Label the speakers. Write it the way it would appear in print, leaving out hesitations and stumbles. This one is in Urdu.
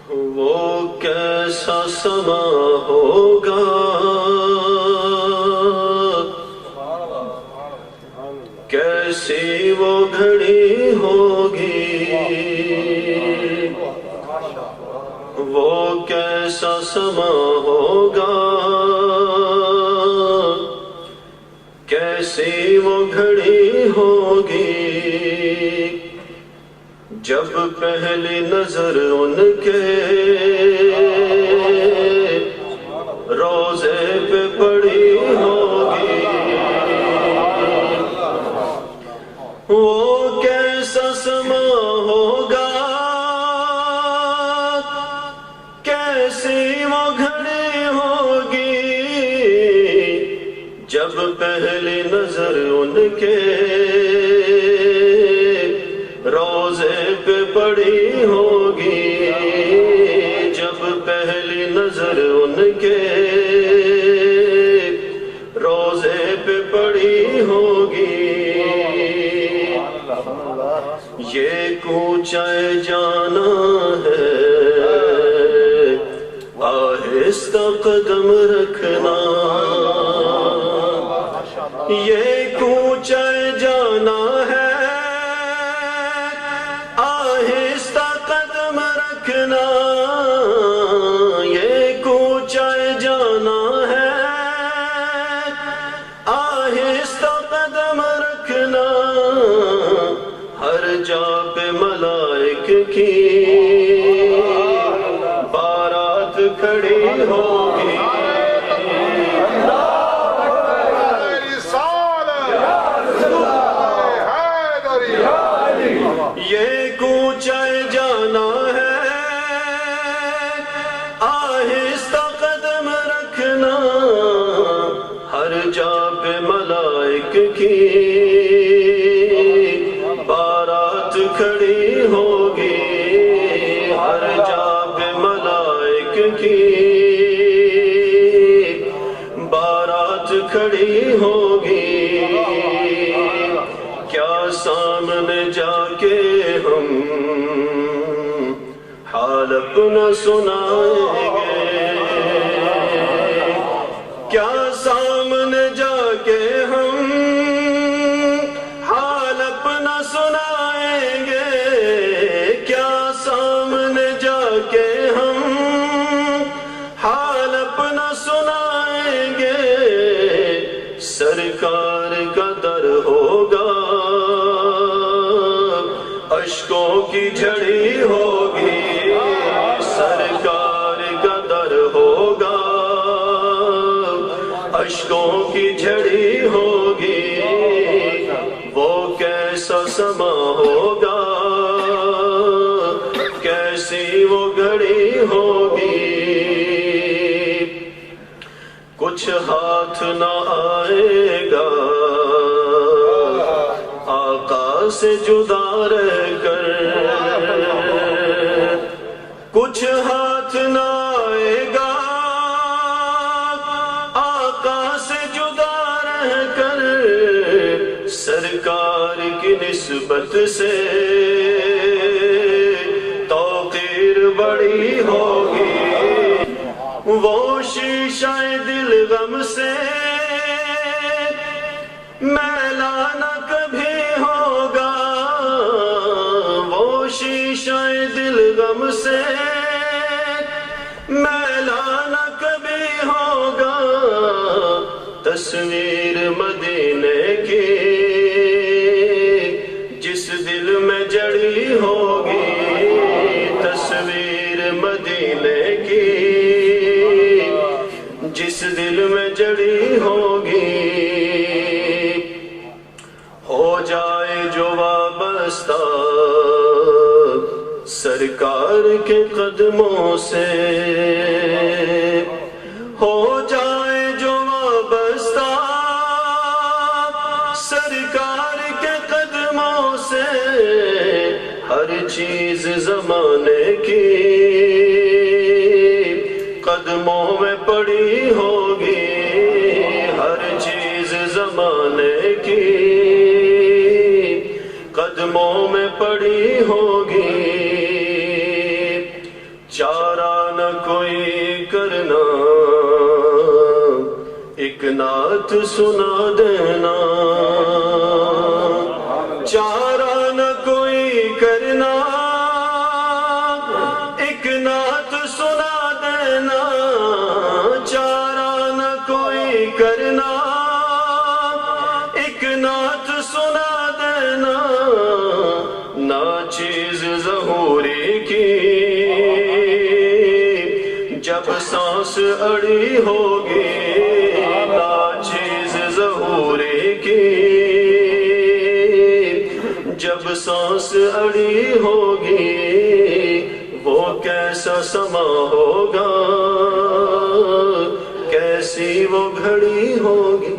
Speaker 1: وہ کیسا سما ہوگا، کیسی وہ گھڑی ہوگی، وہ کیسا سما ہوگا، کیسی وہ گھڑی ہوگی، جب پہلی نظر ان کے روزے پہ پڑی ہوگی، وہ کیسا سما ہوگا، کیسی وہ گھڑی ہوگی، جب پہلی نظر ان کے روزے پہ پڑی ہوگی، جب پہلی نظر ان کے روزے پہ پڑی ہوگی، یہ کوچہ جانا ہے، آہستہ قدم رکھنا، یہ کوچہ جانا ہے، آہستہ قدم رکھنا، یہ کوچہ جانا ہے، آہستہ قدم رکھنا، ہر جا پہ ملائک کی بارات کھڑی ہوگی، یہ کوچہ جانا ہے، آہستہ قدم رکھنا، ہر جا پہ ملائک کی بارات کھڑی ہوگی، ہر جا پہ ملائک کی بارات کھڑی ہوگی، کیا سامنے جا کے ہم حال اپنا سنائیں گے، کیا سامنے جا کے ہم حال اپنا سنائیں گے، کیا سامنے جا کے ہم حال اپنا سنائیں گے، سرکار کا در ہوگا، اشکوں کی جھڑی ہوگی، سرکار کا در ہوگا، اشکوں کی جھڑی ہوگی، وہ کیسا سما ہوگا، کیسی وہ گھڑی ہوگی، کچھ ہاتھ نہ آئے گا آقا سے جدا رہ کر، کچھ ہاتھ نہ آئے گا آقا سے جدا رہ کر، سرکار کی نسبت سے توقیر بڑی ہوگی، وہ شیشہ دل غم سے میلا نہ کبھی ہوگا، وہ شیشہ دل غم سے میلا نہ کبھی ہوگا، تصویر مدینے کی جس دل میں جڑی ہوگی، تصویر مدینے کی جس دل میں جڑی ہوگی، ہو جائے جو وابستہ سرکار کے قدموں سے، ہو جائے جو وابستہ سرکار کے قدموں سے، ہر چیز زمانے کی قدموں میں پڑی ہوگی، ہر چیز زمانے کی قدموں میں پڑی ہوگی، چار کوئی کرنا ایک نعت سنا دینا چارہ نہ کوئی کرنا ایک نعت سنا دینا چارہ نہ کوئی کرنا ایک نعت سنا دینا ناچیز ظہوری کی جب سانس اڑی ہوگی ناچیز ظہوری کی جب سانس اڑی ہوگی وہ کیسا سما ہوگا کیسی وہ گھڑی ہوگی